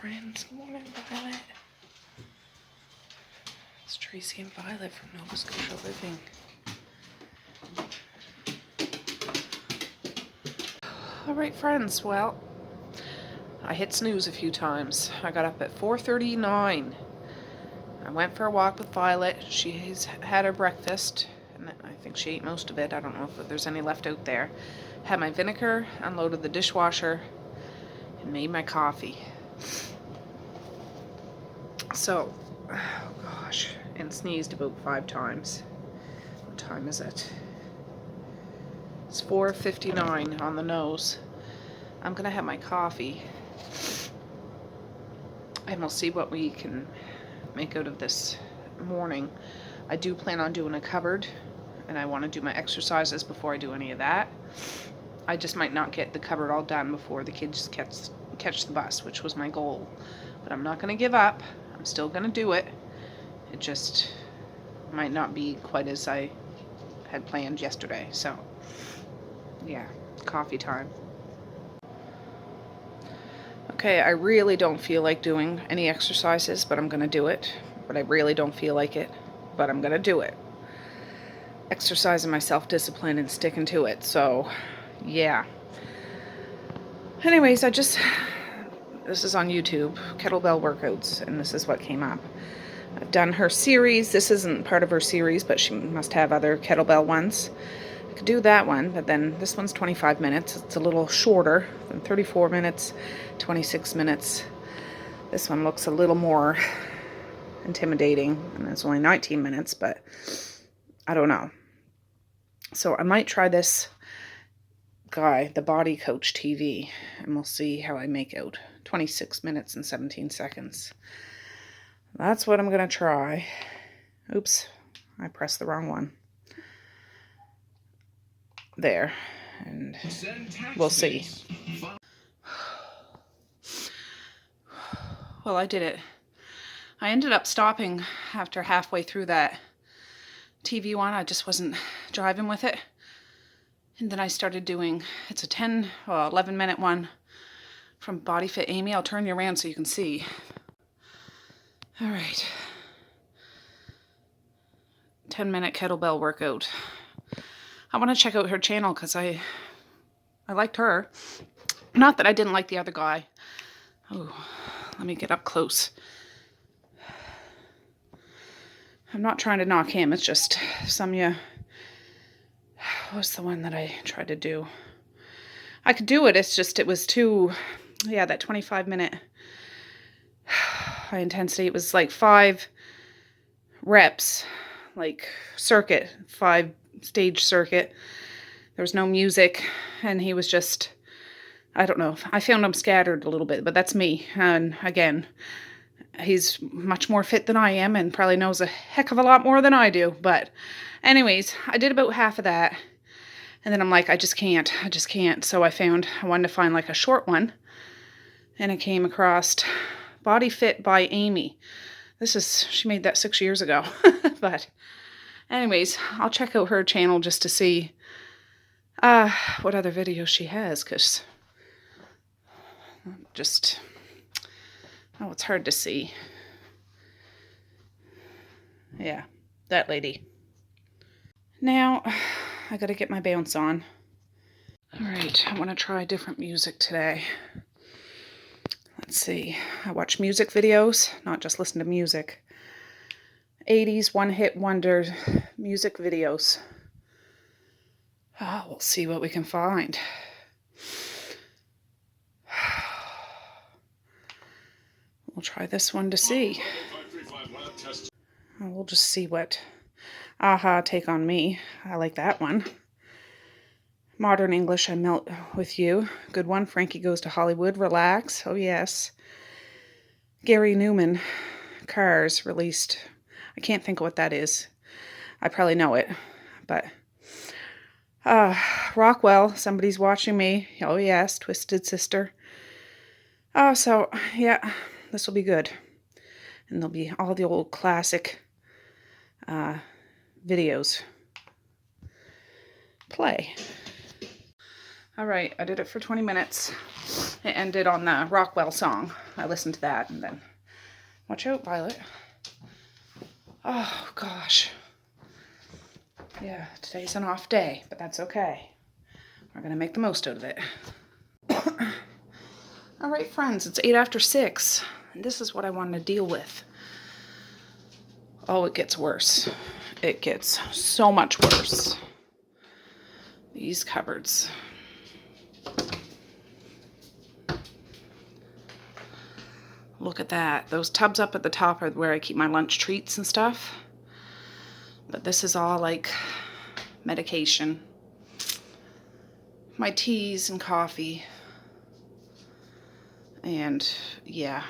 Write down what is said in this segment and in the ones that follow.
friends. Good morning, Violet. It's Tracey and Violet from Nova Scotia Living. Alright, friends. Well, I hit snooze a few times. I got up at 4:39. I went for a walk with Violet. She's had her breakfast, and I think she ate most of it. I don't know if there's any left out there. Had my vinegar, unloaded the dishwasher, and made my coffee. So, oh gosh, and sneezed about 5 times. What time is it? It's 4:59 on the nose. I'm gonna have my coffee, and we'll see what we can make out of this morning. I do plan on doing a cupboard, and I want to do my exercises before I do any of that. I just might not get the cupboard all done before the kids catch the bus, which was my goal. But I'm not going to give up. I'm still going to do it. It just might not be quite as I had planned yesterday. So, yeah, coffee time. Okay, I really don't feel like doing any exercises, but I'm going to do it. But I really don't feel like it, but I'm going to do it. Exercising my self-discipline and sticking to it. So, yeah. Anyways, this is on YouTube, kettlebell workouts, and this is what came up. I've done her series. This isn't part of her series, but she must have other kettlebell ones. I could do that one, but then this one's 25 minutes. It's a little shorter than 34 minutes, 26 minutes. This one looks a little more intimidating, and it's only 19 minutes, but I don't know. So I might try this guy, the Body Coach TV, and we'll see how I make out. 26 minutes and 17 seconds. That's what I'm going to try. Oops, I pressed the wrong one. There, and we'll see. Well, I did it. I ended up stopping after halfway through that TV one. I just wasn't driving with it. And then I started doing, it's a 11 minute one from Body Fit Amy. I'll turn you around so you can see. All right. 10-minute kettlebell workout. I want to check out her channel because I liked her. Not that I didn't like the other guy. Oh, let me get up close. I'm not trying to knock him. It's just what's the one that I tried to do? I could do it. It's just, it was too, yeah, that 25-minute high intensity. It was like 5 reps, like circuit, 5-stage circuit. There was no music, and he was just, I don't know. I found him scattered a little bit, but that's me. And again, he's much more fit than I am and probably knows a heck of a lot more than I do. But anyways, I did about half of that. And then I'm like, I just can't. So I wanted to find like a short one. And I came across Body Fit by Amy. She made that 6 years ago. But anyways, I'll check out her channel just to see what other videos she has. Because it's hard to see. Yeah, that lady. Now, I gotta get my bounce on. All right, I want to try different music today. Let's see. I watch music videos, not just listen to music. 80s one-hit wonder music videos. We'll see what we can find. We'll try this one to see. We'll just see what Take on Me. I like that one. Modern English, I Melt With You. Good one. Frankie Goes to Hollywood. Relax. Oh, yes. Gary Newman. Cars, released. I can't think of what that is. I probably know it. But Rockwell, Somebody's Watching Me. Oh, yes. Twisted Sister. So, yeah. This will be good. And there'll be all the old classic videos. Play. All right, I did it for 20 minutes. It ended on the Rockwell song. I listened to that and then, watch out, Violet. Oh, gosh. Yeah, today's an off day, but that's okay. We're going to make the most out of it. All right, friends, it's 8 after 6, and this is what I wanted to deal with. Oh, it gets worse. It gets so much worse. These cupboards. Look at that. Those tubs up at the top are where I keep my lunch treats and stuff. But this is all like medication. My teas and coffee. And yeah.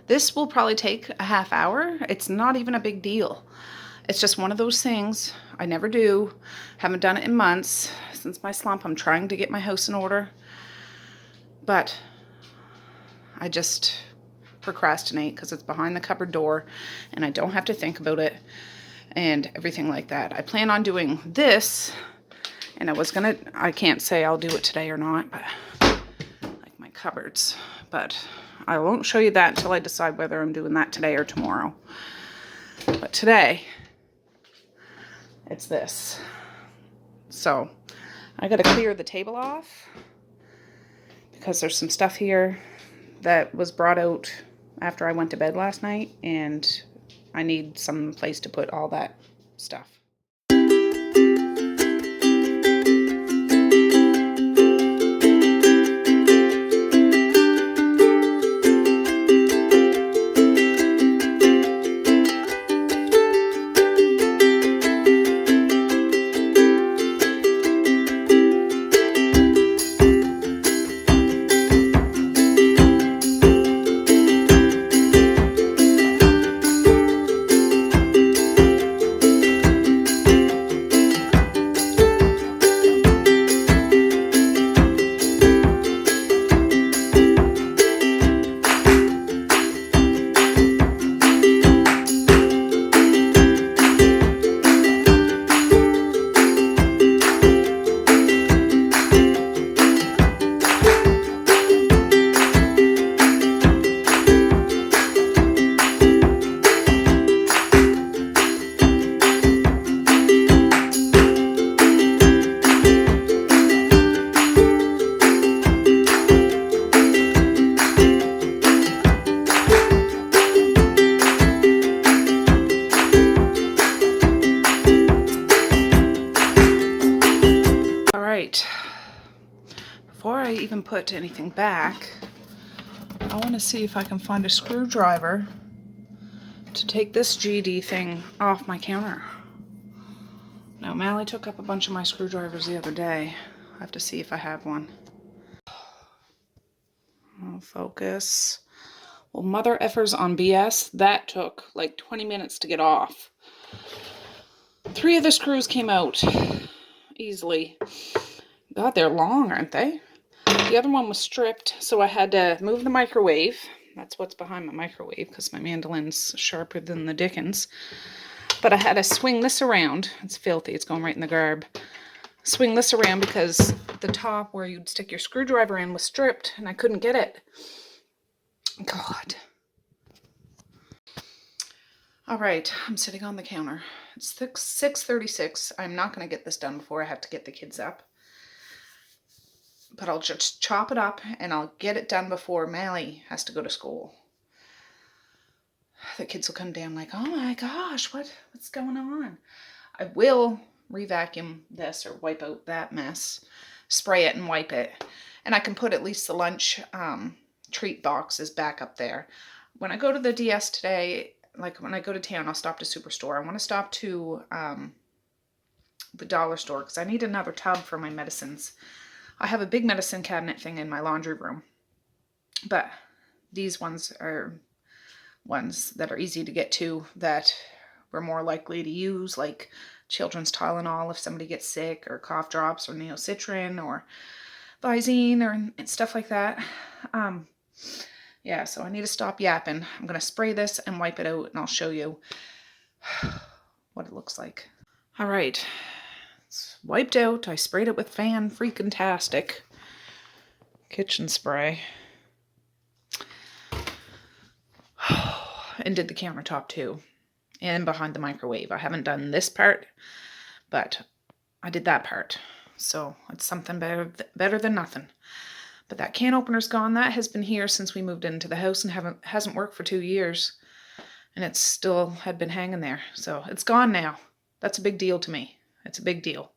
This will probably take a half hour. It's not even a big deal. It's just one of those things I never do. Haven't done it in months. Since my slump, I'm trying to get my house in order. But I just procrastinate because it's behind the cupboard door and I don't have to think about it and everything like that. I plan on doing this, and I can't say I'll do it today or not, but like my cupboards, but I won't show you that until I decide whether I'm doing that today or tomorrow. But today, it's this. So I got to clear the table off because there's some stuff here that was brought out after I went to bed last night, and I need some place to put all that stuff. Before I even put anything back, I want to see if I can find a screwdriver to take this GD thing off my counter. Now, Mally took up a bunch of my screwdrivers the other day. I have to see if I have one. Oh, focus. Well, mother effers on BS. That took like 20 minutes to get off. 3 of the screws came out easily. God, they're long, aren't they? The other one was stripped, so I had to move the microwave. That's what's behind my microwave, because my mandolin's sharper than the dickens. But I had to swing this around. It's filthy. It's going right in the garb. Swing this around because the top where you'd stick your screwdriver in was stripped, and I couldn't get it. God. All right, I'm sitting on the counter. It's 6:36. I'm not going to get this done before I have to get the kids up. But I'll just chop it up and I'll get it done before Mally has to go to school. The kids will come down like, oh my gosh, what's going on? I will re-vacuum this or wipe out that mess, spray it and wipe it. And I can put at least the lunch treat boxes back up there. When I go to the DS today, like when I go to town, I'll stop to Superstore. I want to stop to the dollar store because I need another tub for my medicines. I have a big medicine cabinet thing in my laundry room, but these ones are ones that are easy to get to that we're more likely to use, like children's Tylenol if somebody gets sick, or cough drops, or Neocitrin, or Visine, or stuff like that. Yeah, so I need to stop yapping. I'm going to spray this and wipe it out, and I'll show you what it looks like. All right. It's wiped out. I sprayed it with Fan Freaking-tastic. kitchen spray. And did the countertop too. And behind the microwave. I haven't done this part, but I did that part. So it's something better than nothing. But that can opener's gone. That has been here since we moved into the house and hasn't worked for 2 years. And it still had been hanging there. So it's gone now. That's a big deal to me. It's a big deal.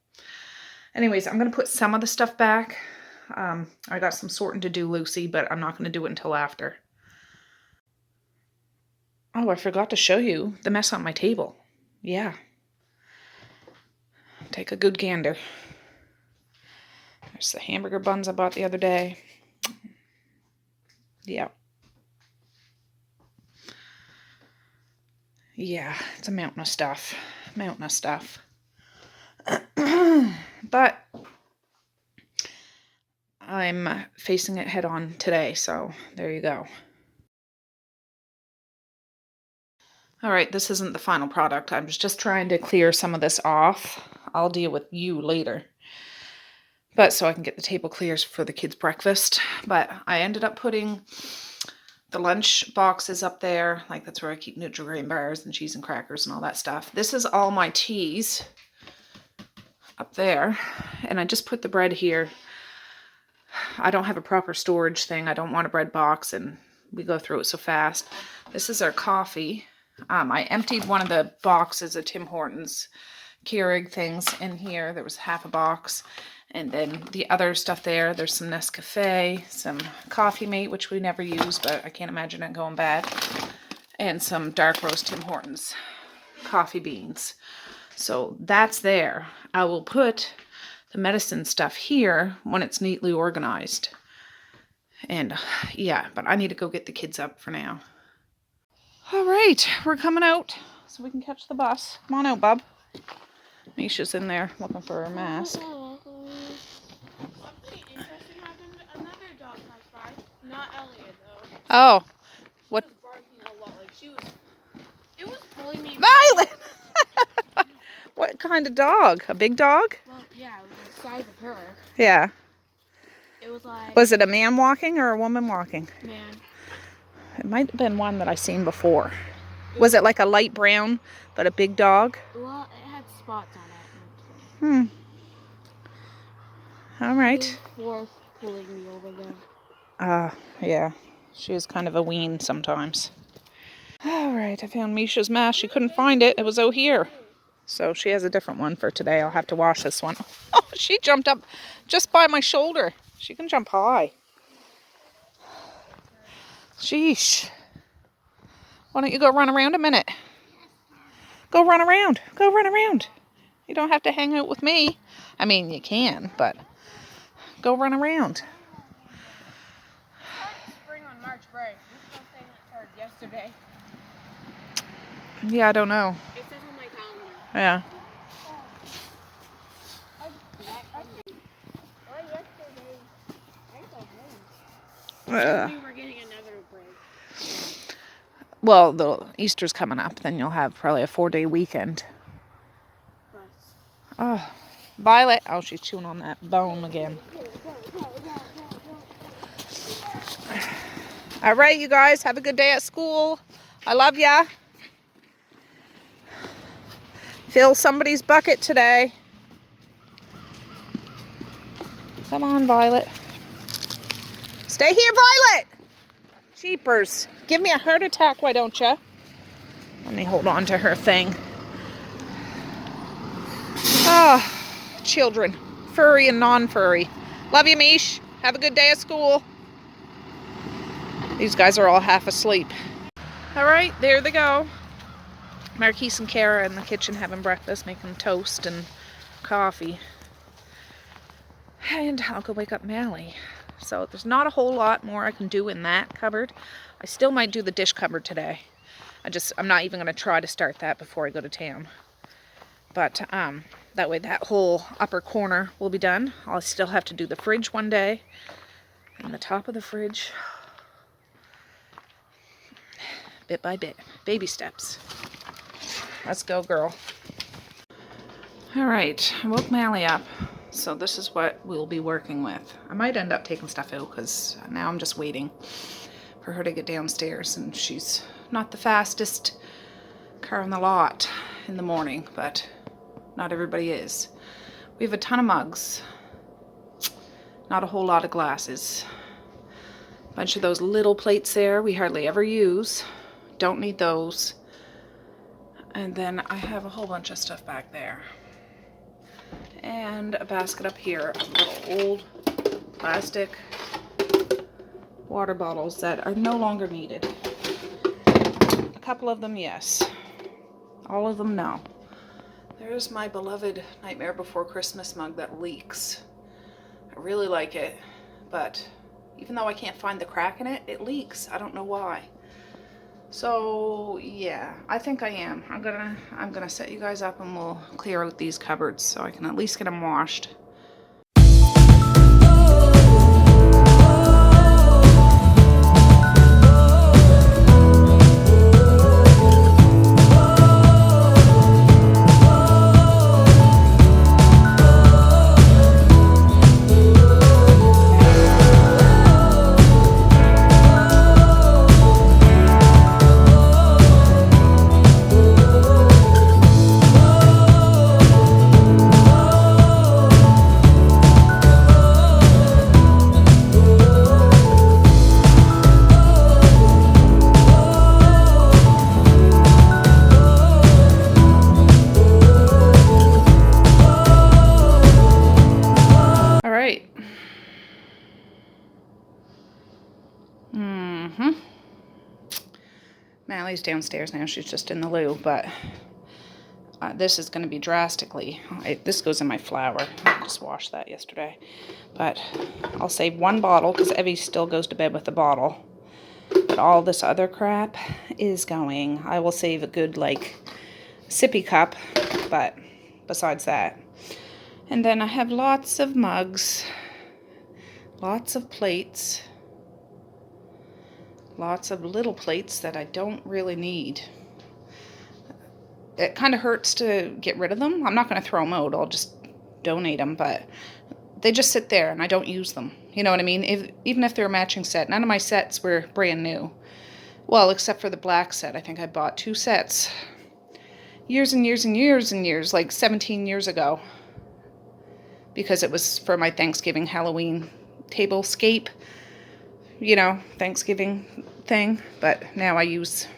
Anyways, I'm going to put some of the stuff back. I got some sorting to do, Lucy, but I'm not going to do it until after. Oh, I forgot to show you the mess on my table. Yeah. Take a good gander. There's the hamburger buns I bought the other day. Yeah. Yeah, it's a mountain of stuff. Mountain of stuff. But I'm facing it head on today, so there you go. Alright, this isn't the final product. I was just trying to clear some of this off. I'll deal with you later. But so I can get the table clears for the kids' breakfast. But I ended up putting the lunch boxes up there. Like, that's where I keep Nutri-Grain bars and cheese and crackers and all that stuff. This is all my teas up there. And I just put the bread here. I don't have a proper storage thing. I don't want a bread box, and we go through it so fast. This is our coffee. I emptied one of the boxes of Tim Hortons Keurig things in here. There was half a box. And then the other stuff there's some Nescafe, some Coffee Mate, which we never use, but I can't imagine it going bad. And some dark roast Tim Hortons coffee beans. So that's there. I will put the medicine stuff here when it's neatly organized. And yeah, but I need to go get the kids up for now. All right, we're coming out so we can catch the bus. Come on out, bub. Misha's in there looking for her mask. Not Elliot, though. Oh. What? She was barking a lot. Like, it was pulling me. Violet! What kind of dog? A big dog? Well, yeah, it was the size of her. Yeah. It was like... Was it a man walking or a woman walking? Man. It might have been one that I seen before. Was it like a light brown, but a big dog? Well, it had spots on it. All right. She was pulling me over there. Yeah. She is kind of a ween sometimes. All right, I found Misha's mask. She couldn't find it. It was out here. So she has a different one for today. I'll have to wash this one. Oh, she jumped up just by my shoulder. She can jump high. Sheesh. Why don't you go run around a minute? Go run around. Go run around. You don't have to hang out with me. I mean, you can, but go run around. Spring on March break. This was saying it started yesterday. Yeah, I don't know. It says on my calendar. Yeah. We were getting another break. Well, the Easter's coming up. Then you'll have probably a 4-day weekend. Oh, Violet. Oh, she's chewing on that bone again. All right, you guys. Have a good day at school. I love ya. Fill somebody's bucket today. Come on, Violet. Stay here, Violet. Jeepers. Give me a heart attack, why don't you? Let me hold on to her thing. Ah, children. Furry and non-furry. Love you, Mish. Have a good day at school. These guys are all half asleep. All right, there they go. Marquise and Kara in the kitchen having breakfast, making toast and coffee. And I'll go wake up Mally. So there's not a whole lot more I can do in that cupboard. I still might do the dish cupboard today. I'm not even going to try to start that before I go to town. But that way that whole upper corner will be done. I'll still have to do the fridge one day. And the top of the fridge. Bit by bit. Baby steps. Let's go, girl. All right, I woke Mally up. So this is what we'll be working with. I might end up taking stuff out because now I'm just waiting for her to get downstairs, and she's not the fastest car on the lot in the morning, but not everybody is. We have a ton of mugs, not a whole lot of glasses. A bunch of those little plates there we hardly ever use. Don't need those. And then I have a whole bunch of stuff back there. And a basket up here of little old plastic water bottles that are no longer needed. A couple of them, yes. All of them, no. There's my beloved Nightmare Before Christmas mug that leaks. I really like it, but even though I can't find the crack in it, it leaks. I don't know why. So yeah, I think I am. I'm gonna set you guys up and we'll clear out these cupboards so I can at least get them washed. Mally's downstairs now. She's just in the loo, but this is going to be drastically. This goes in my flour. I just washed that yesterday. But I'll save one bottle because Evie still goes to bed with the bottle. But all this other crap is going. I will save a good, like, sippy cup, but besides that. And then I have lots of mugs, lots of plates. Lots of little plates that I don't really need. It kind of hurts to get rid of them. I'm not going to throw them out. I'll just donate them, but they just sit there and I don't use them. You know what I mean? Even if they're a matching set. None of my sets were brand new. Well, except for the black set. I think I bought 2 sets years and years and years and years, like 17 years ago. Because it was for my Thanksgiving Halloween tablescape. You know, Thanksgiving thing, but now I use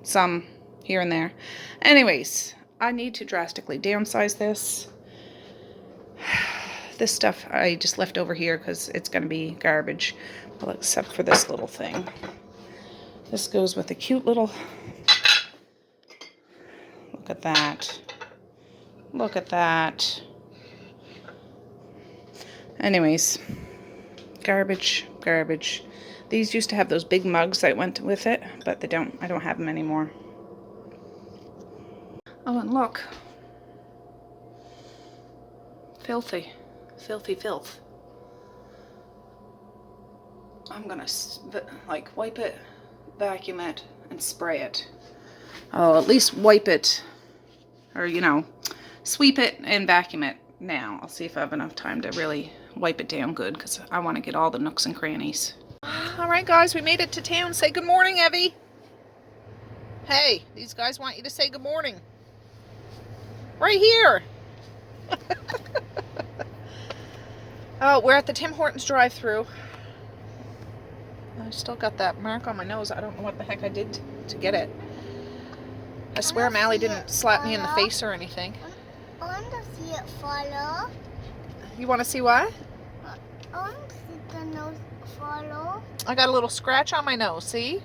some here and there. Anyways, I need to drastically downsize this. This stuff I just left over here because it's going to be garbage, well, except for this little thing. This goes with a cute little, look at that. Look at that. Anyways, garbage. These used to have those big mugs that went with it, but I don't have them anymore. Oh, and look. Filthy filth. I'm gonna like wipe it, vacuum it, and spray it. I'll at least wipe it, or you know, sweep it and vacuum it now. I'll see if I have enough time to really wipe it down good because I want to get all the nooks and crannies. All right, guys, we made it to town. Say good morning, Evie. Hey, these guys want you to say good morning. Right here. Oh, we're at the Tim Hortons drive-thru. I still got that mark on my nose. I don't know what the heck I did to get it. I swear Mally didn't slap me in the face or anything. I want to see it follow. You want to see what? I want to see the nose follow. I got a little scratch on my nose, see?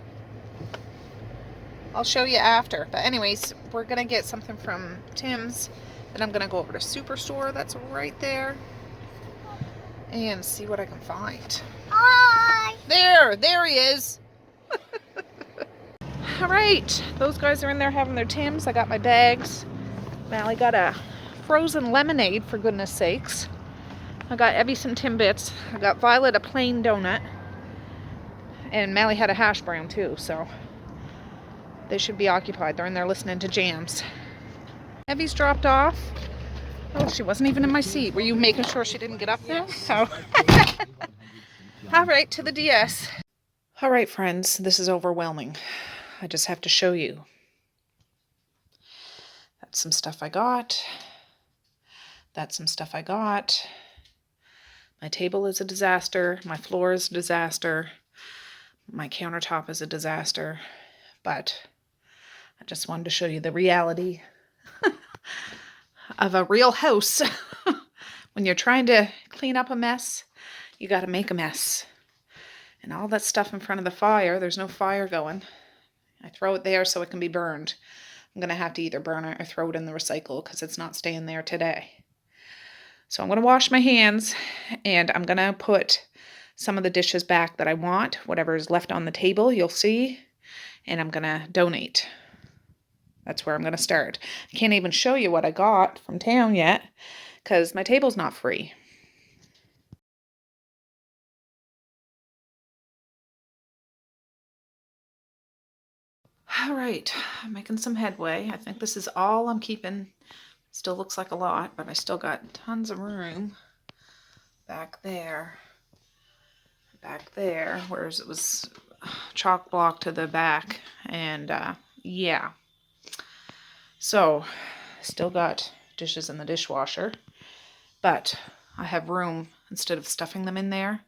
I'll show you after. But anyways, we're going to get something from Tim's. Then I'm going to go over to Superstore. That's right there. And see what I can find. Hi! There he is. All right, those guys are in there having their Tims. I got my bags. Mally got a frozen lemonade, for goodness sakes. I got Evie some Timbits. I got Violet a plain donut. And Mally had a hash brown too, so they should be occupied. They're in there listening to jams. Evie's dropped off. Oh, she wasn't even in my seat. Were you making sure she didn't get up there? Oh. All right, to the DS. All right, friends, this is overwhelming. I just have to show you. That's some stuff I got. That's some stuff I got. My table is a disaster. My floor is a disaster. My countertop is a disaster. But I just wanted to show you the reality of a real house. When you're trying to clean up a mess, you got to make a mess. And all that stuff in front of the fire, there's no fire going. I throw it there so it can be burned. I'm going to have to either burn it or throw it in the recycle because it's not staying there today. So I'm going to wash my hands and I'm going to put some of the dishes back that I want. Whatever is left on the table, you'll see. And I'm going to donate. That's where I'm going to start. I can't even show you what I got from town yet because my table's not free. All right, I'm making some headway. I think this is all I'm keeping. Still looks like a lot, but I still got tons of room back there, whereas it was chock block to the back. And yeah, so still got dishes in the dishwasher, but I have room. Instead of stuffing them in there,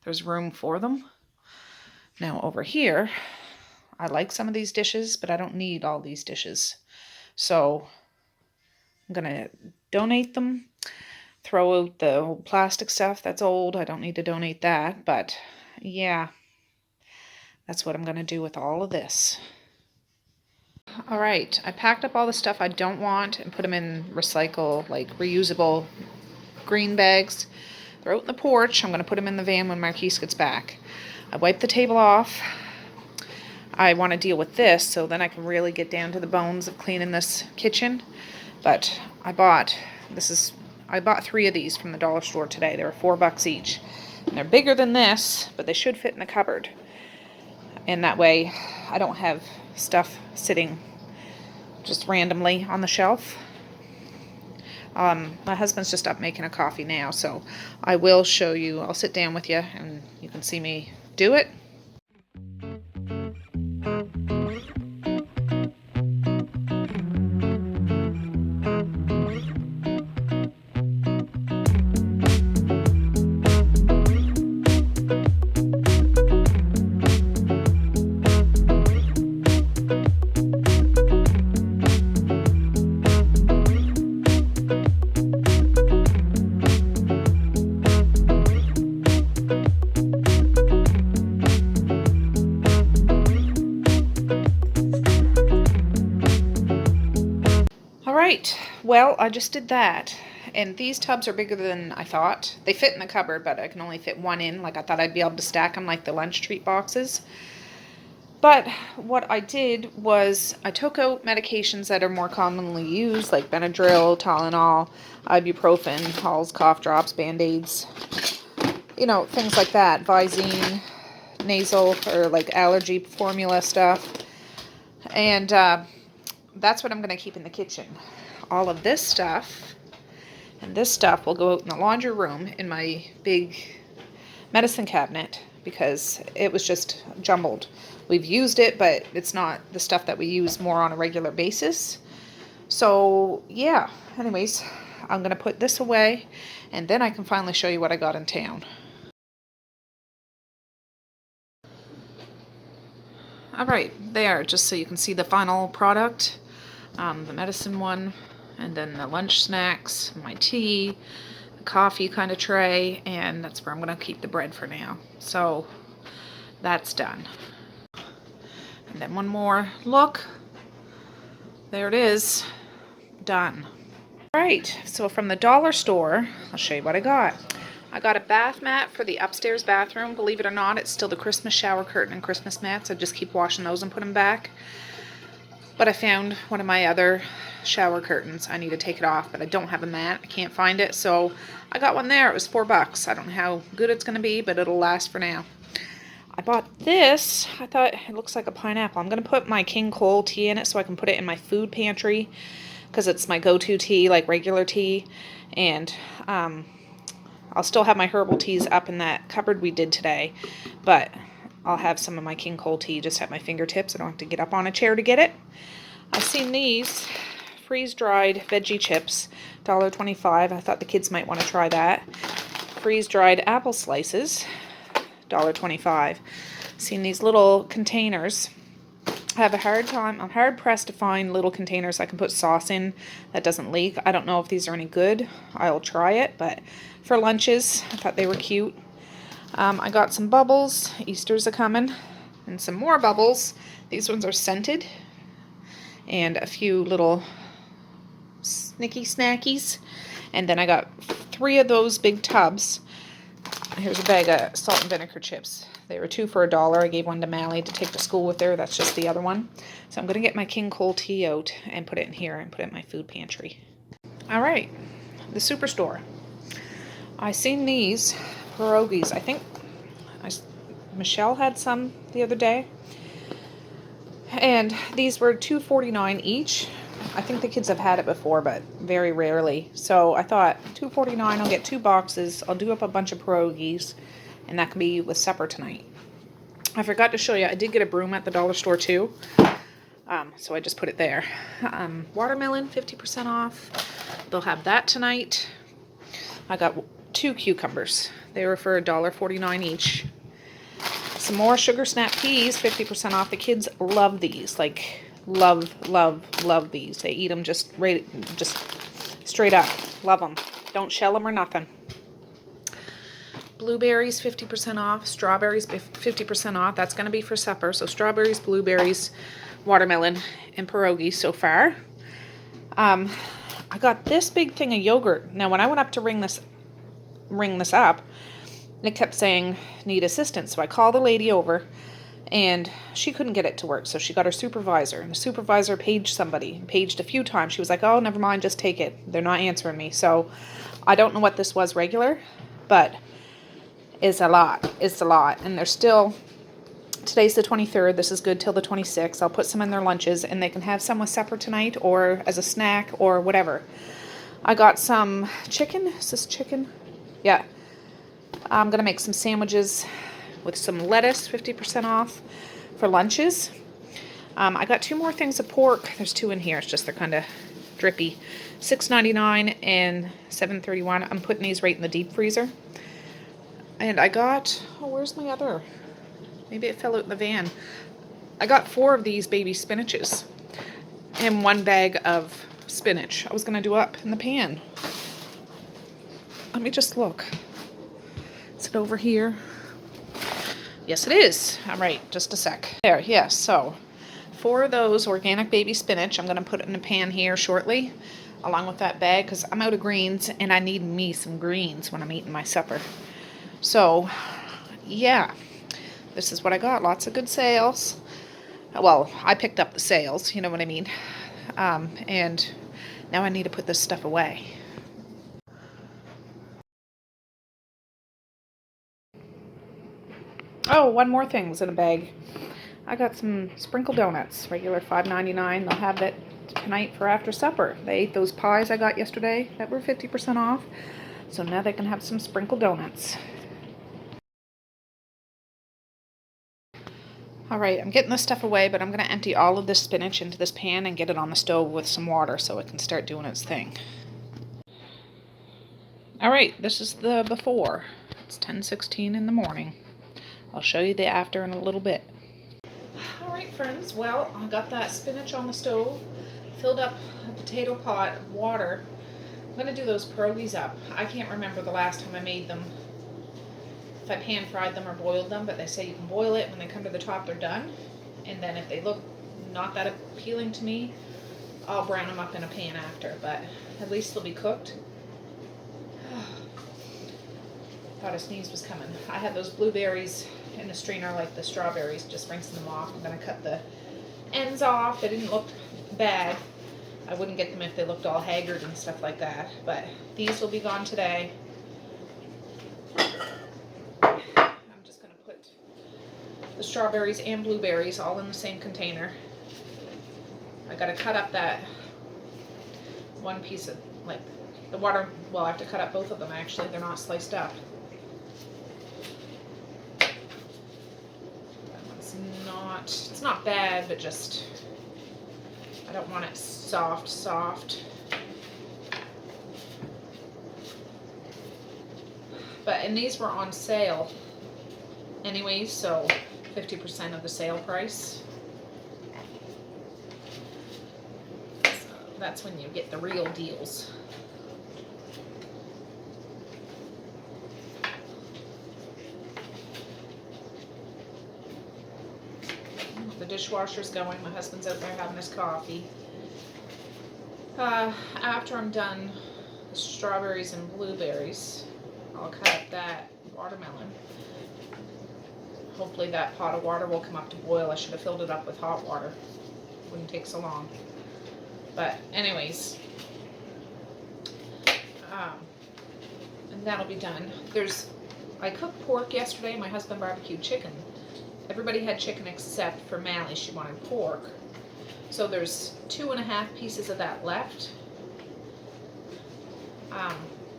there's room for them. Now over here, I like some of these dishes, but I don't need all these dishes. So I'm going to donate them, throw out the old plastic stuff that's old. I don't need to donate that, but yeah, that's what I'm going to do with all of this. All right, I packed up all the stuff I don't want and put them in recycle, like reusable green bags. They're out in the porch. I'm going to put them in the van when Marquise gets back. I wiped the table off. I want to deal with this so then I can really get down to the bones of cleaning this kitchen. But I bought 3 of these from the dollar store today. They were $4 each. And they're bigger than this, but they should fit in the cupboard. And that way I don't have stuff sitting just randomly on the shelf. My husband's just up making a coffee now, so I will show you. I'll sit down with you and you can see me do it. Right, well, I just did that, and these tubs are bigger than I thought. They fit in the cupboard, but I can only fit one in. Like I thought I'd be able to stack them like the lunch treat boxes. But what I did was I took out medications that are more commonly used, like Benadryl, Tylenol, ibuprofen, Hall's cough drops, Band-Aids, you know, things like that, Visine, nasal or like allergy formula stuff, and that's what I'm going to keep in the kitchen. All of this stuff and this stuff will go out in the laundry room in my big medicine cabinet because it was just jumbled. We've used it, but it's not the stuff that we use more on a regular basis. So yeah, anyways, I'm going to put this away and then I can finally show you what I got in town. All right, there, just so you can see the final product. The medicine one, and then the lunch snacks, my tea, the coffee kind of tray, and that's where I'm going to keep the bread for now. So that's done. And then one more look. There it is. Done. All right, so from the dollar store, I'll show you what I got. I got a bath mat for the upstairs bathroom. Believe it or not, it's still the Christmas shower curtain and Christmas mats. I just keep washing those and put them back. But I found one of my other shower curtains. I need to take it off, but I don't have a mat. I can't find it, so I got one there. It was $4. I don't know how good it's going to be, but it'll last for now. I bought this. I thought it looks like a pineapple. I'm going to put my King Cole tea in it so I can put it in my food pantry. because it's my go-to tea, like regular tea. And I'll still have my herbal teas up in that cupboard we did today, but I'll have some of my King Cole tea just at my fingertips. I don't have to get up on a chair to get it. I've seen these freeze-dried veggie chips, $1.25. I thought the kids might want to try that. Freeze-dried apple slices, $1.25. Seen these little containers. I have a hard time, I'm hard pressed to find little containers I can put sauce in that doesn't leak. I don't know if these are any good. I'll try it, but for lunches, I thought they were cute. I got some bubbles. Easter's a coming. And some more bubbles. These ones are scented. And a few little snicky snackies. And then I got 3 of those big tubs. Here's a bag of salt and vinegar chips. They were 2 for $1. I gave one to Mally to take to school with her. That's just the other one. So I'm going to get my King Cole tea out and put it in here and put it in my food pantry. All right, the Superstore. I seen these pierogies. I think Michelle had some the other day. And these were $2.49 each. I think the kids have had it before, but very rarely. So I thought $2.49, I'll get 2 boxes. I'll do up a bunch of pierogies, and that can be with supper tonight. I forgot to show you, I did get a broom at the dollar store too. So I just put it there. Watermelon, 50% off. They'll have that tonight. I got 2 cucumbers. They were for $1.49 each. Some more sugar snap peas, 50% off. The kids love these, like love these. They eat them just straight up. Love them. Don't shell them or nothing. Blueberries, 50% off. Strawberries, 50% off. That's going to be for supper. So strawberries, blueberries, watermelon, and pierogies so far. I got this big thing of yogurt. Now, when I went up to ring this up, it kept saying, need assistance. So I called the lady over, and she couldn't get it to work. So she got her supervisor, and the supervisor paged a few times. She was like, oh, never mind, just take it. They're not answering me. So I don't know what this was regular, but it's a lot. It's a lot. And they're still, today's the 23rd. This is good till the 26th. I'll put some in their lunches, and they can have some with supper tonight or as a snack or whatever. I got some chicken. Is this chicken? Yeah. I'm going to make some sandwiches with some lettuce, 50% off for lunches. I got 2 more things of pork. There's 2 in here. It's just they're kind of drippy. $6.99 and $7.31. I'm putting these right in the deep freezer. And I got, where's my other? Maybe it fell out in the van. I got 4 of these baby spinaches and 1 bag of spinach. I was going to do up in the pan. Let me just look. Is it over here? Yes, it is. All right, just a sec. There, yes. So 4 of those organic baby spinach. I'm going to put it in a pan here shortly, along with that bag, because I'm out of greens, and I need me some greens when I'm eating my supper. So, yeah, this is what I got. Lots of good sales. Well, I picked up the sales, you know what I mean. And now I need to put this stuff away. Oh, one more thing was in a bag. I got some sprinkle donuts, regular $5.99. They'll have that tonight for after supper. They ate those pies I got yesterday that were 50% off. So now they can have some sprinkle donuts. All right, I'm getting this stuff away, but I'm going to empty all of this spinach into this pan and get it on the stove with some water so it can start doing its thing. All right, this is the before. It's 10:16 in the morning. I'll show you the after in a little bit. All right, friends. Well, I got that spinach on the stove, filled up a potato pot of water. I'm going to do those pierogies up. I can't remember the last time I made them. If I pan fried them or boiled them, but they say you can boil it. When they come to the top, they're done. And then if they look not that appealing to me, I'll brown them up in a pan after, but at least they'll be cooked. Thought a sneeze was coming. I had those blueberries in the strainer like the strawberries, just rinsing them off. I'm going to cut the ends off. They didn't look bad. I wouldn't get them if they looked all haggard and stuff like that, but these will be gone today. I'm just going to put the strawberries and blueberries all in the same container. I got to cut up that one piece of, like, the water, well, I have to cut up both of them actually, they're not sliced up. That one's not, it's not bad, but just, I don't want it soft. But, and these were on sale anyways, so 50% of the sale price. So that's when you get the real deals. The dishwasher's going, my husband's out there having his coffee. After I'm done the strawberries and blueberries, I'll cut up that watermelon. Hopefully that pot of water will come up to boil. I should have filled it up with hot water. Wouldn't take so long. But anyways, and that'll be done. I cooked pork yesterday. My husband barbecued chicken. Everybody had chicken except for Mally. She wanted pork. So there's 2.5 pieces of that left.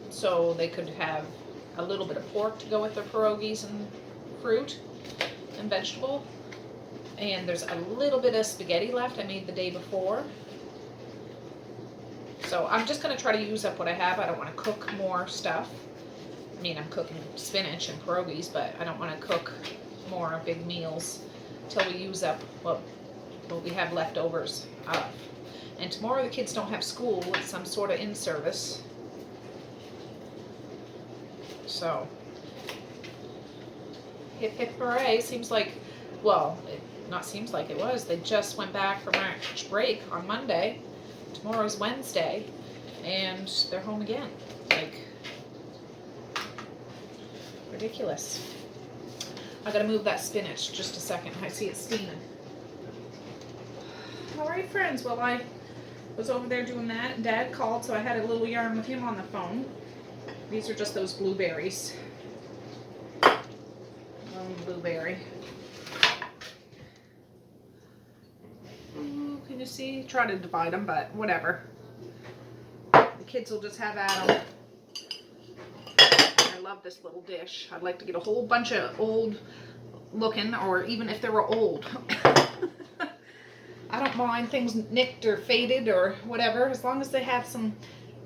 So they could have a little bit of pork to go with their pierogies and fruit and vegetable. And there's a little bit of spaghetti left I made the day before. So I'm just going to try to use up what I have. I don't want to cook more stuff. I mean, I'm cooking spinach and pierogies, but I don't want to cook more big meals till we use up what we have leftovers of. And tomorrow the kids don't have school. It's some sort of in-service. So, hip hip hooray. Seems like, well, not seems like it was. They just went back for March break on Monday. Tomorrow's Wednesday. And they're home again. Like, ridiculous. I gotta move that spinach just a second. I see it steaming. Alright friends, well I was over there doing that and Dad called, so I had a little yarn with him on the phone. These are just those blueberries. Blueberry. Ooh, can you see? Try to divide them, but whatever. The kids will just have at them. I love this little dish. I'd like to get a whole bunch of old looking, or even if they were old. I don't mind things nicked or faded or whatever, as long as they have some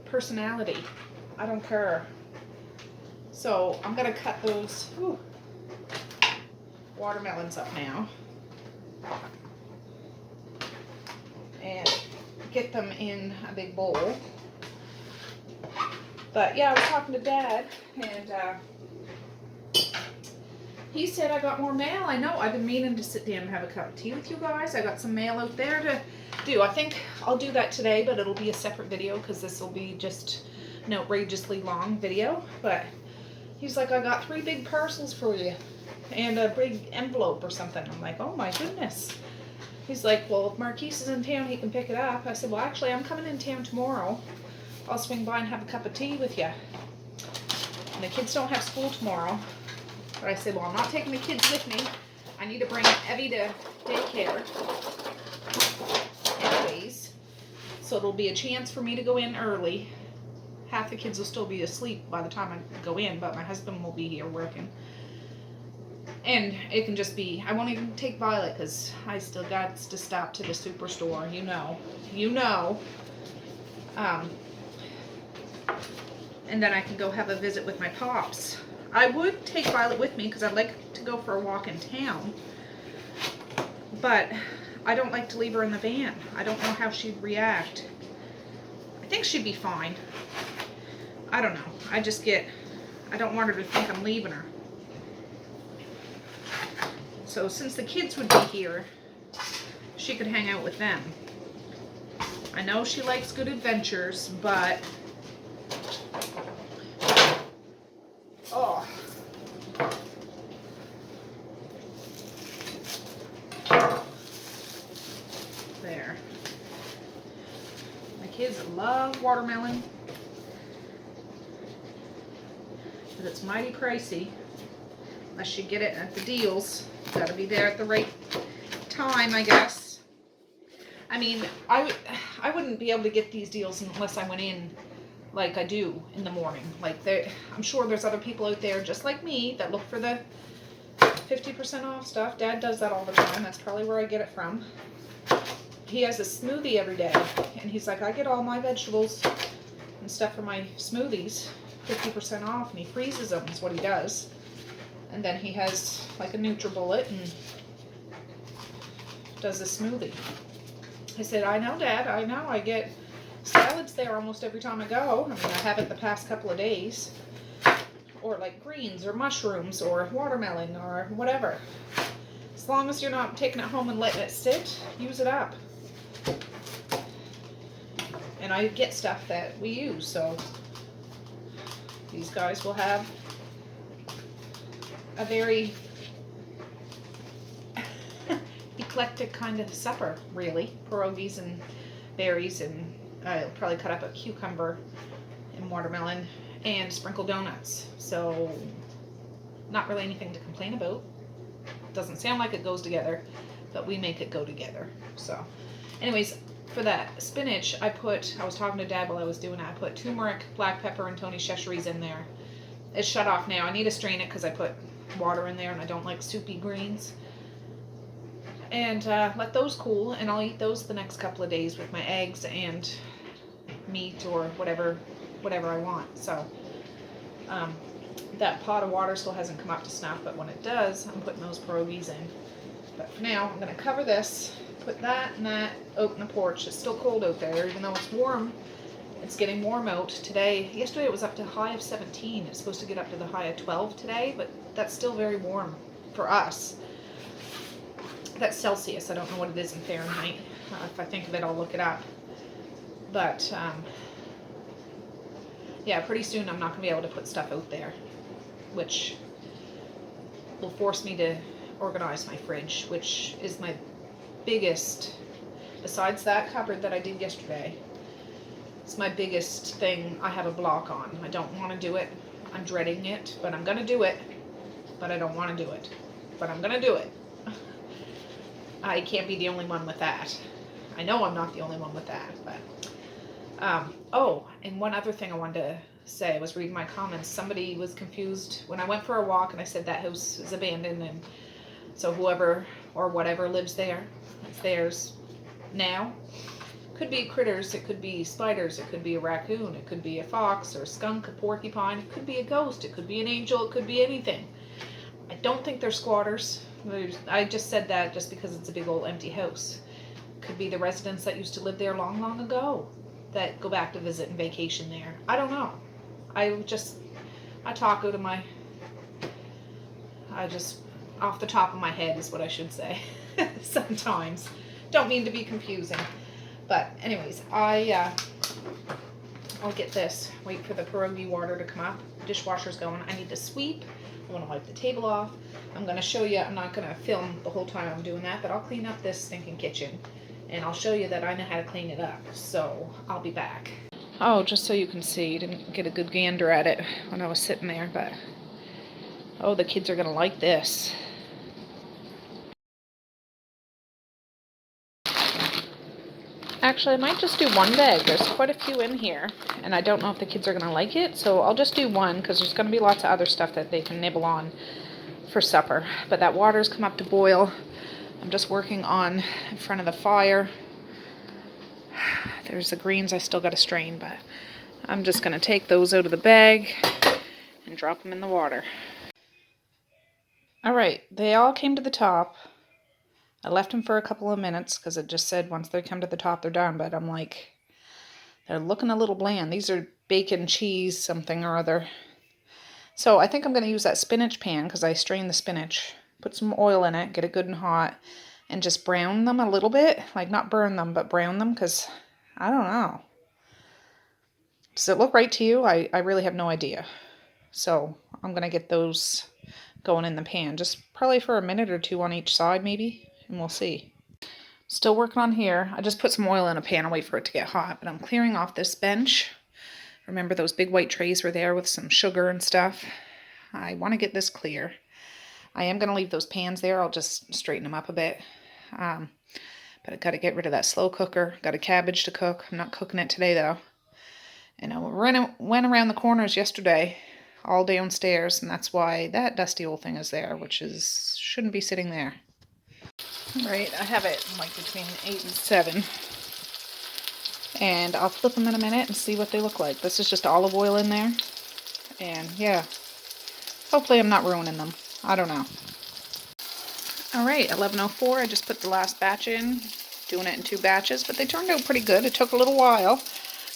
personality. I don't care. So I'm gonna cut those watermelons up now and get them in a big bowl. But yeah, I was talking to Dad, and he said I got more mail. I know, I've been meaning to sit down and have a cup of tea with you guys. I got some mail out there to do. I think I'll do that today, but it'll be a separate video because this will be just an outrageously long video. But he's like, I got 3 big parcels for you and a big envelope or something. I'm like, oh my goodness. He's like, well, if Marquise is in town, he can pick it up. I said, well, actually, I'm coming in town tomorrow. I'll swing by and have a cup of tea with you. And the kids don't have school tomorrow. But I said, well, I'm not taking the kids with me. I need to bring Evie to daycare anyways. So it'll be a chance for me to go in early. Half the kids will still be asleep by the time I go in, but my husband will be here working. And it can just be, I won't even take Violet because I still got to stop to the superstore, you know. And then I can go have a visit with my pops. I would take Violet with me because I'd like to go for a walk in town. But I don't like to leave her in the van. I don't know how she'd react. I think she'd be fine. I don't know. I don't want her to think I'm leaving her. So since the kids would be here, she could hang out with them. I know she likes good adventures, but oh. There. My kids love watermelon, but it's mighty pricey unless you get it at the deals. Gotta be there at the right time, I guess. I mean, I wouldn't be able to get these deals unless I went in like I do in the morning. Like I'm sure there's other people out there just like me that look for the 50% off stuff. Dad does that all the time. That's probably where I get it from. He has a smoothie every day, and he's like, I get all my vegetables and stuff for my smoothies 50% off, and he freezes them is what he does. And then he has like a NutriBullet and does a smoothie. I said, I know, Dad, I know. I get salads there almost every time I go. I mean, I haven't the past couple of days. Or like greens or mushrooms or watermelon or whatever. As long as you're not taking it home and letting it sit, use it up. And I get stuff that we use, so these guys will have a very eclectic kind of supper, really. Pierogies and berries, and I'll probably cut up a cucumber and watermelon and sprinkle donuts. So not really anything to complain about. Doesn't sound like it goes together, but we make it go together. So anyways, for that spinach, I was talking to Dad while I was doing it, I put turmeric, black pepper, and Tony Chachere's in there. It's shut off now. I need to strain it because I put water in there and I don't like soupy greens. And let those cool, and I'll eat those the next couple of days with my eggs and meat or whatever I want. So that pot of water still hasn't come up to snuff, but when it does, I'm putting those pierogies in. But for now, I'm going to cover this, put that and that out in the porch. It's still cold out there, even though it's warm. It's getting warm out today. Yesterday it was up to a high of 17. It's supposed to get up to the high of 12 today, but that's still very warm for us. That's Celsius. I don't know what it is in Fahrenheit. If I think of it, I'll look it up. But yeah, pretty soon I'm not going to be able to put stuff out there, which will force me to organize my fridge, which is my biggest, besides that cupboard that I did yesterday, it's my biggest thing I have a block on. I don't want to do it. I'm dreading it, but I'm going to do it. But I don't want to do it. But I'm going to do it. I can't be the only one with that. I know I'm not the only one with that, but oh, and one other thing I wanted to say, I was reading my comments. Somebody was confused when I went for a walk and I said that house is abandoned, and so whoever or whatever lives there, it's theirs now. Could be critters, it could be spiders, it could be a raccoon, it could be a fox or a skunk, a porcupine, it could be a ghost, it could be an angel, it could be anything. I don't think they're squatters. I just said that just because it's a big old empty house. Could be the residents that used to live there long, long ago that go back to visit and vacation there. I don't know. I talk out of off the top of my head is what I should say. Sometimes. Don't mean to be confusing. But anyways, I'll get this. Wait for the pierogi water to come up. Dishwasher's going. I need to sweep. I want to wipe the table off. I'm going to show you. I'm not going to film the whole time I'm doing that, but I'll clean up this stinking kitchen. And I'll show you that I know how to clean it up. So I'll be back. Oh, just so you can see. Didn't get a good gander at it when I was sitting there, but oh, the kids are going to like this. Actually, I might just do one bag. There's quite a few in here, and I don't know if the kids are going to like it, so I'll just do one, because there's going to be lots of other stuff that they can nibble on for supper. But that water's come up to boil. I'm just working on in front of the fire. There's the greens I still got to strain, but I'm just going to take those out of the bag and drop them in the water. Alright, they all came to the top. I left them for a couple of minutes because it just said once they come to the top they're done, but I'm like, they're looking a little bland. These are bacon, cheese, something or other. So I think I'm going to use that spinach pan because I strained the spinach. Put some oil in it, get it good and hot, and just brown them a little bit. Like not burn them, but brown them, because I don't know. Does it look right to you? I really have no idea. So I'm going to get those going in the pan. Just probably for a minute or two on each side maybe, and we'll see. Still working on here. I just put some oil in a pan and wait for it to get hot, but I'm clearing off this bench. Remember those big white trays were there with some sugar and stuff? I want to get this clear. I am going to leave those pans there. I'll just straighten them up a bit. But I got to get rid of that slow cooker. Got a cabbage to cook. I'm not cooking it today though. And I went around the corners yesterday, all downstairs, and that's why that dusty old thing is there, which shouldn't be sitting there. All right, I have it like between 8 and 7. And I'll flip them in a minute and see what they look like. This is just olive oil in there. And yeah, hopefully I'm not ruining them. I don't know. All right, 11:04, I just put the last batch in, doing it in 2 batches, but they turned out pretty good. It took a little while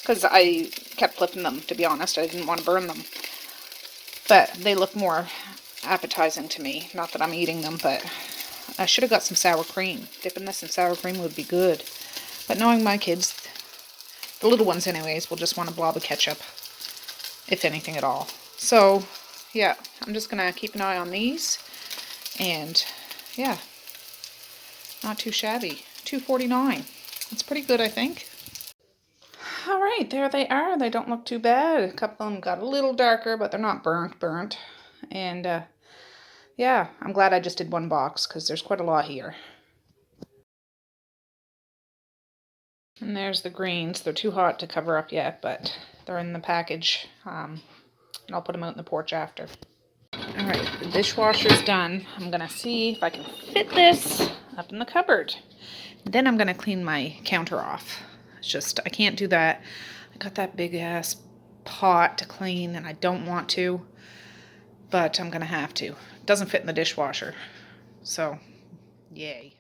because I kept flipping them, to be honest. I didn't want to burn them. But they look more appetizing to me. Not that I'm eating them, but I should have got some sour cream. Dipping this in sour cream would be good. But knowing my kids, the little ones anyways, will just want a blob of ketchup, if anything at all. So, yeah, I'm just going to keep an eye on these. And, yeah, not too shabby. $2.49. It's pretty good, I think. All right, there they are. They don't look too bad. A couple of them got a little darker, but they're not burnt. And, yeah, I'm glad I just did 1 box because there's quite a lot here. And there's the greens. They're too hot to cover up yet, but they're in the package. And I'll put them out in the porch after. All right, the dishwasher's done. I'm going to see if I can fit this up in the cupboard. Then I'm going to clean my counter off. It's just, I can't do that. I got that big ass pot to clean and I don't want to, but I'm going to have to. It doesn't fit in the dishwasher. So, yay.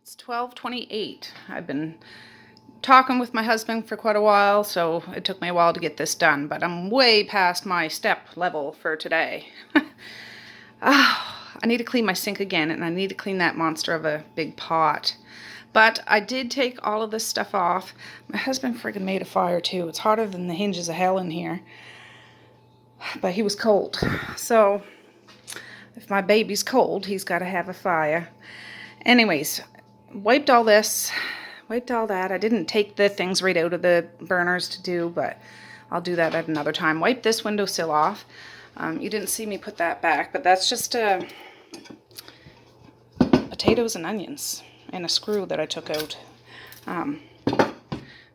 It's 12:28. I've been talking with my husband for quite a while, so it took me a while to get this done, but I'm way past my step level for today. I need to clean my sink again, and I need to clean that monster of a big pot. But I did take all of this stuff off. My husband friggin' made a fire too. It's hotter than the hinges of hell in here. But he was cold. So if my baby's cold, he's got to have a fire. Anyways, wiped all this, wiped all that. I didn't take the things right out of the burners to do, but I'll do that at another time. Wipe this windowsill off. You didn't see me put that back, but that's just potatoes and onions and a screw that I took out.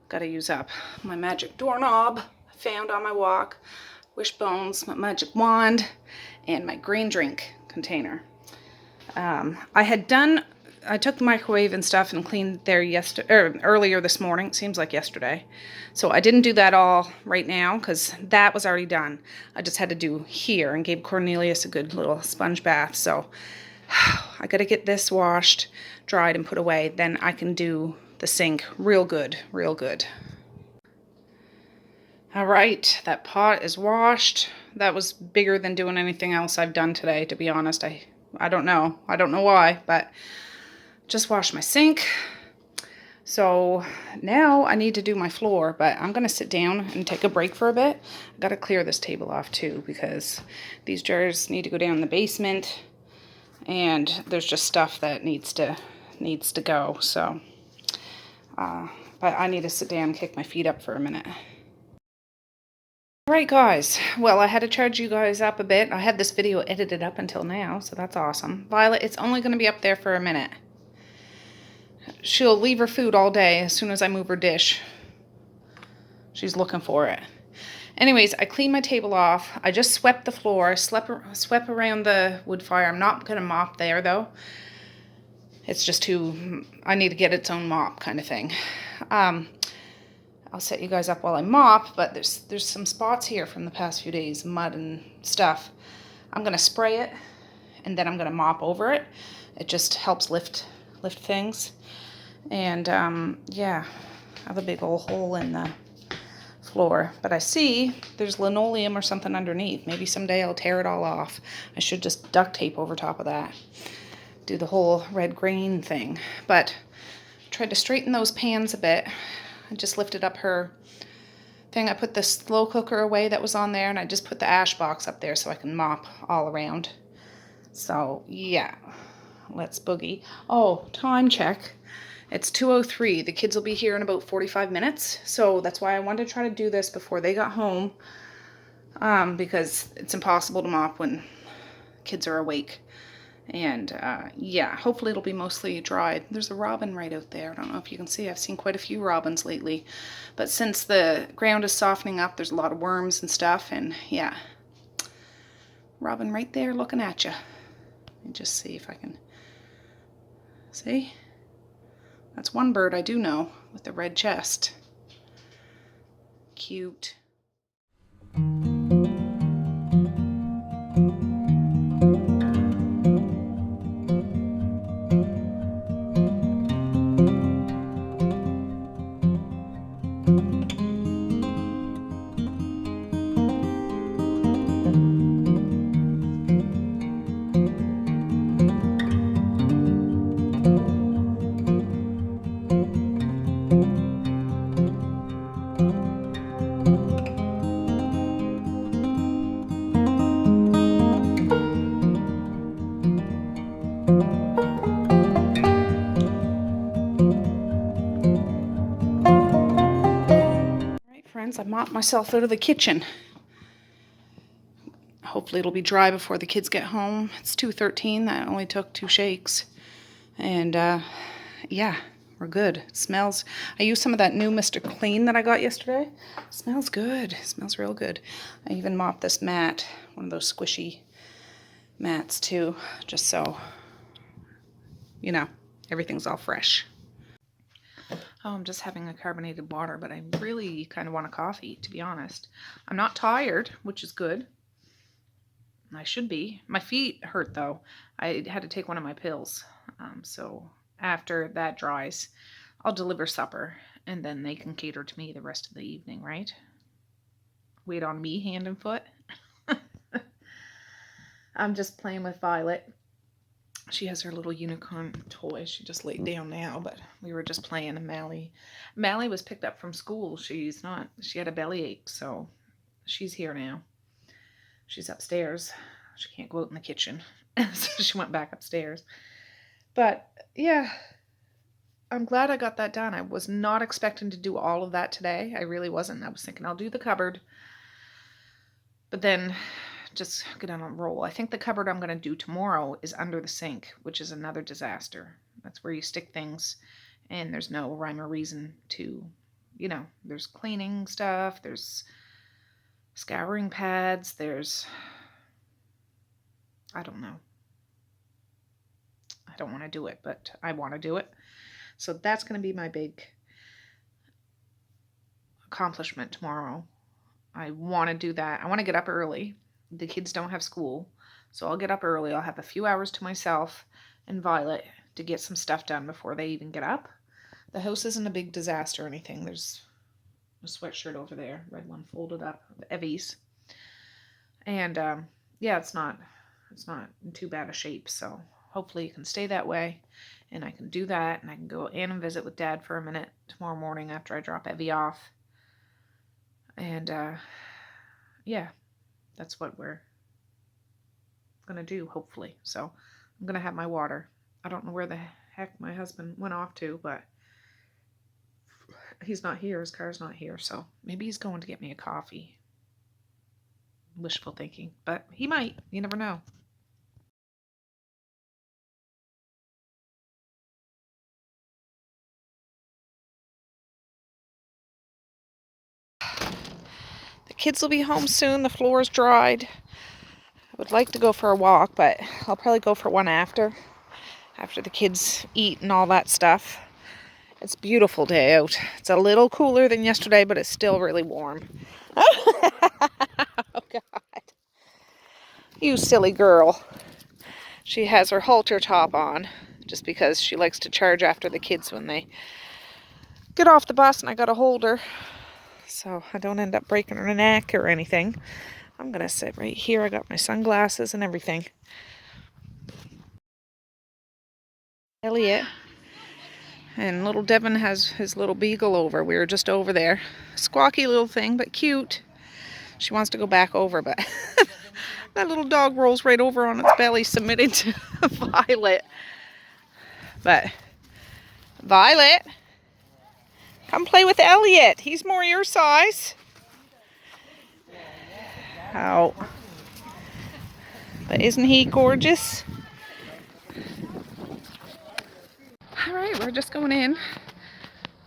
Got to use up my magic doorknob I found on my walk, wishbones, my magic wand, and my green drink container. I took the microwave and stuff and cleaned there earlier this morning. It seems like yesterday. So I didn't do that all right now because that was already done. I just had to do here and gave Cornelius a good little sponge bath. So I got to get this washed, dried, and put away. Then I can do the sink real good, real good. All right, that pot is washed. That was bigger than doing anything else I've done today, to be honest. I don't know. I don't know why, but just washed my sink. So now I need to do my floor, but I'm going to sit down and take a break for a bit. I got to clear this table off too because these jars need to go down in the basement and there's just stuff that needs to go. So, but I need to sit down and kick my feet up for a minute. Alright guys, well I had to charge you guys up a bit. I had this video edited up until now, so that's awesome. Violet, it's only going to be up there for a minute. She'll leave her food all day as soon as I move her dish. She's looking for it. Anyways, I cleaned my table off. I just swept the floor, swept around the wood fire. I'm not going to mop there though. It's just I need to get its own mop kind of thing. I'll set you guys up while I mop, but there's some spots here from the past few days, mud and stuff. I'm going to spray it, and then I'm going to mop over it. It just helps lift things. And, yeah, I have a big old hole in the floor. But I see there's linoleum or something underneath. Maybe someday I'll tear it all off. I should just duct tape over top of that. Do the whole red grain thing. But I tried to straighten those pans a bit. I just lifted up her thing. I put the slow cooker away that was on there, and I just put the ash box up there so I can mop all around. So, yeah. Let's boogie. Oh, time check. It's 2:03. The kids will be here in about 45 minutes. So that's why I wanted to try to do this before they got home. Because it's impossible to mop when kids are awake. And, yeah, hopefully it'll be mostly dry. There's a robin right out there. I don't know if you can see. I've seen quite a few robins lately. But since the ground is softening up, there's a lot of worms and stuff. And, yeah, robin right there looking at you. Let me just see if I can... See? That's one bird I do know with the red chest. Cute. I mopped myself out of the kitchen. Hopefully it'll be dry before the kids get home. It's 2:13. That only took 2 shakes. And, yeah, we're good. It smells... I used some of that new Mr. Clean that I got yesterday. It smells good. It smells real good. I even mopped this mat, one of those squishy mats too, just so, you know, everything's all fresh. Oh, I'm just having a carbonated water, but I really kind of want a coffee, to be honest. I'm not tired, which is good. I should be. My feet hurt, though. I had to take one of my pills. So after that dries, I'll deliver supper, and then they can cater to me the rest of the evening, right? Wait on me, hand and foot. I'm just playing with Violet. She has her little unicorn toy. She just laid down now, but we were just playing. And Mally was picked up from school. She had a bellyache, so she's here now. She's upstairs. She can't go out in the kitchen. So she went back upstairs. But, yeah, I'm glad I got that done. I was not expecting to do all of that today. I really wasn't. I was thinking I'll do the cupboard, but then just get on a roll. I think the cupboard I'm going to do tomorrow is under the sink, which is another disaster. That's where you stick things and there's no rhyme or reason to, there's cleaning stuff, there's scouring pads, there's, I don't know. I don't want to do it, but I want to do it. So that's going to be my big accomplishment tomorrow. I want to do that. I want to get up early. The kids don't have school, so I'll get up early. I'll have a few hours to myself and Violet to get some stuff done before they even get up. The house isn't a big disaster or anything. There's a sweatshirt over there, red one folded up, Evie's. And yeah, it's not in too bad a shape, so hopefully it can stay that way and I can do that and I can go in and visit with Dad for a minute tomorrow morning after I drop Evie off. And yeah, that's what we're gonna do, hopefully. So I'm gonna have my water. I don't know where the heck my husband went off to, but he's not here. His car's not here, so maybe he's going to get me a coffee. Wishful thinking, but he might. You never know. The kids will be home soon. The floor's dried. I would like to go for a walk, but I'll probably go for one after the kids eat and all that stuff. It's a beautiful day out. It's a little cooler than yesterday, but it's still really warm. Oh, God. You silly girl. She has her halter top on just because she likes to charge after the kids when they get off the bus, and I gotta hold her so I don't end up breaking her neck or anything. I'm gonna sit right here. I got my sunglasses and everything. Elliot and little Devin has his little beagle over. We were just over there. Squawky little thing, but cute. She wants to go back over, but that little dog rolls right over on its belly, submitting to Violet. But Violet, come play with Elliot. He's more your size. Oh. But isn't he gorgeous? Alright, we're just going in.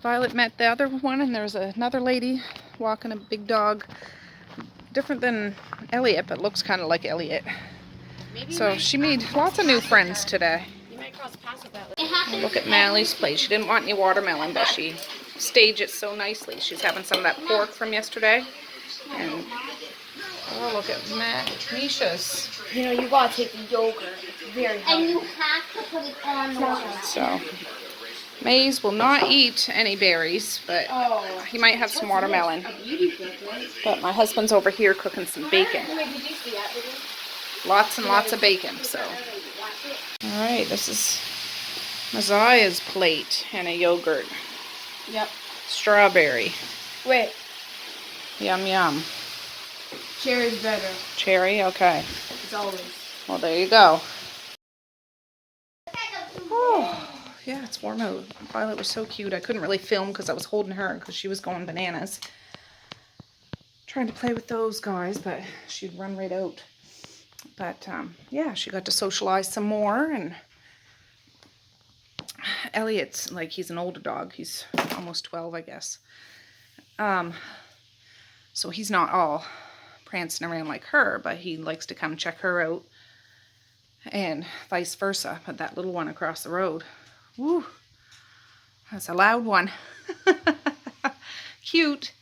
Violet met the other one, and there's another lady walking a big dog. Different than Elliot, but looks kind of like Elliot. So she made lots of new friends today. You might cross paths with that lady. Look at Mally's plate. She didn't want any watermelon, but she staged it so nicely. She's having some of that pork from yesterday. And oh, look at Misha's. You know, you gotta take the yogurt. It's very healthy. And you have to put it on the water. So Maze will not eat any berries, but he might have some watermelon. But my husband's over here cooking some bacon. Lots and lots of bacon, so. Alright, this is Messiah's plate and a yogurt. Yep. Strawberry. Wait. Yum, yum. Cherry's better. Cherry, okay. As always. Well, there you go. Oh, yeah, it's warm out. Violet was so cute. I couldn't really film because I was holding her because she was going bananas. Trying to play with those guys, but she'd run right out. But, yeah, she got to socialize some more, and Elliot's, like, he's an older dog. He's almost 12, I guess. So he's not all prancing around like her, but he likes to come check her out, and vice versa. But that little one across the road, woo, that's a loud one. Cute.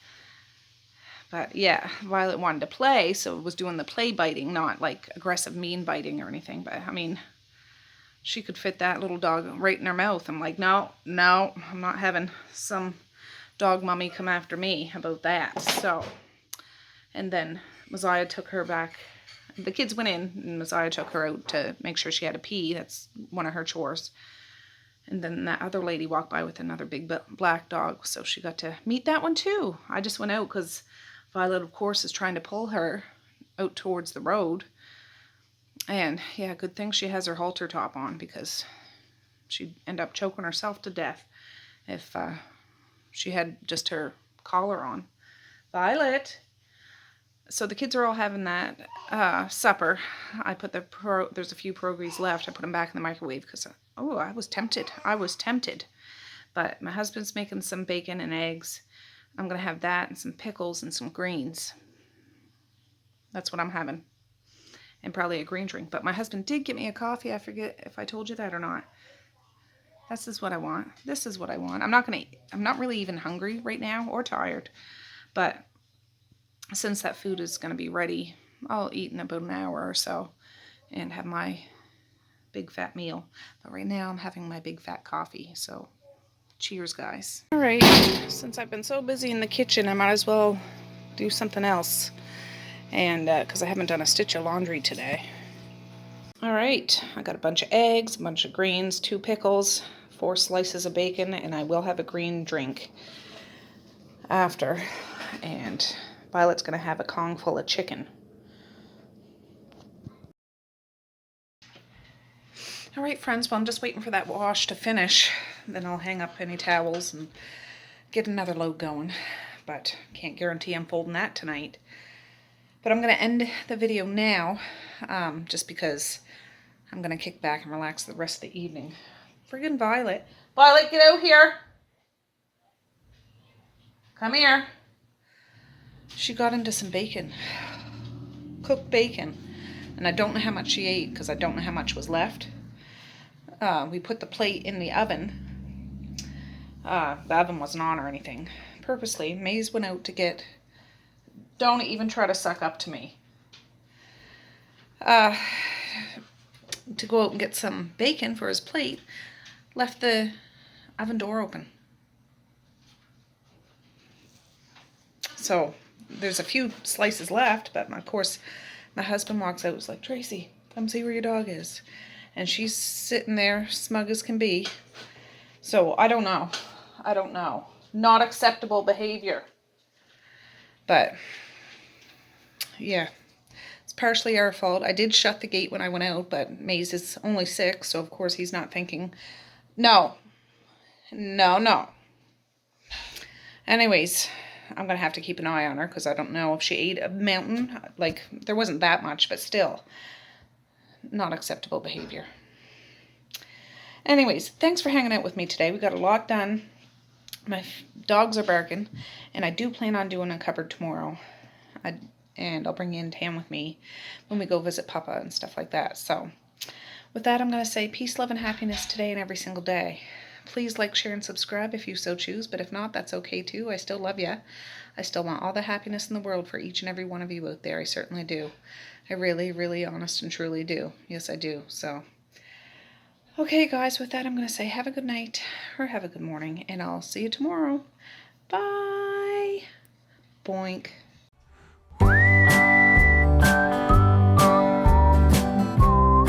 But yeah, Violet wanted to play, so it was doing the play biting, not like aggressive mean biting or anything. But I mean, she could fit that little dog right in her mouth. I'm like, no, I'm not having some dog mummy come after me about that. So, and then Messiah took her back. The kids went in, and Messiah took her out to make sure she had a pee. That's one of her chores. And then that other lady walked by with another big black dog, so she got to meet that one too. I just went out because Violet, of course, is trying to pull her out towards the road. And yeah, good thing she has her halter top on because she'd end up choking herself to death. if she had just her collar on. Violet. So the kids are all having that supper. I put there's a few pierogies left. I put them back in the microwave because, I was tempted. But my husband's making some bacon and eggs. I'm going to have that and some pickles and some greens. That's what I'm having. And probably a green drink. But my husband did get me a coffee. I forget if I told you that or not. This is what I want. This is what I want. I'm not really even hungry right now or tired. But since that food is going to be ready, I'll eat in about an hour or so and have my big fat meal. But right now I'm having my big fat coffee. So cheers, guys. All right, since I've been so busy in the kitchen, I might as well do something else. And because I haven't done a stitch of laundry today. All right, I got a bunch of eggs, a bunch of greens, 2 pickles, 4 slices of bacon, and I will have a green drink after. And Violet's gonna have a Kong full of chicken. All right, friends, well, I'm just waiting for that wash to finish. Then I'll hang up any towels and get another load going. But can't guarantee I'm folding that tonight. But I'm going to end the video now, just because I'm going to kick back and relax the rest of the evening. Friggin' Violet. Violet, get out here. Come here. She got into some bacon. Cooked bacon. And I don't know how much she ate because I don't know how much was left. We put the plate in the oven. The oven wasn't on or anything. Purposely, Maze went out to get... Don't even try to suck up to me. To go out and get some bacon for his plate. Left the oven door open. So, there's a few slices left, but of course, my husband walks out and is like, Tracy, come see where your dog is. And she's sitting there, smug as can be. So, I don't know. Not acceptable behavior. But, yeah. It's partially our fault. I did shut the gate when I went out, but Maze is only 6, so of course he's not thinking, no. Anyways, I'm going to have to keep an eye on her because I don't know if she ate a mountain. Like, there wasn't that much, but still. Not acceptable behavior. Anyways, thanks for hanging out with me today. We got a lot done. My dogs are barking, and I do plan on doing a cupboard tomorrow. And I'll bring in Tam with me when we go visit Papa and stuff like that. So, with that, I'm going to say peace, love, and happiness today and every single day. Please like, share, and subscribe if you so choose, but if not, that's okay too. I still love you. I still want all the happiness in the world for each and every one of you out there. I certainly do. I really, really, honest and truly do. Yes, I do. So, okay, guys, with that, I'm going to say have a good night or have a good morning, and I'll see you tomorrow. Bye. Boink.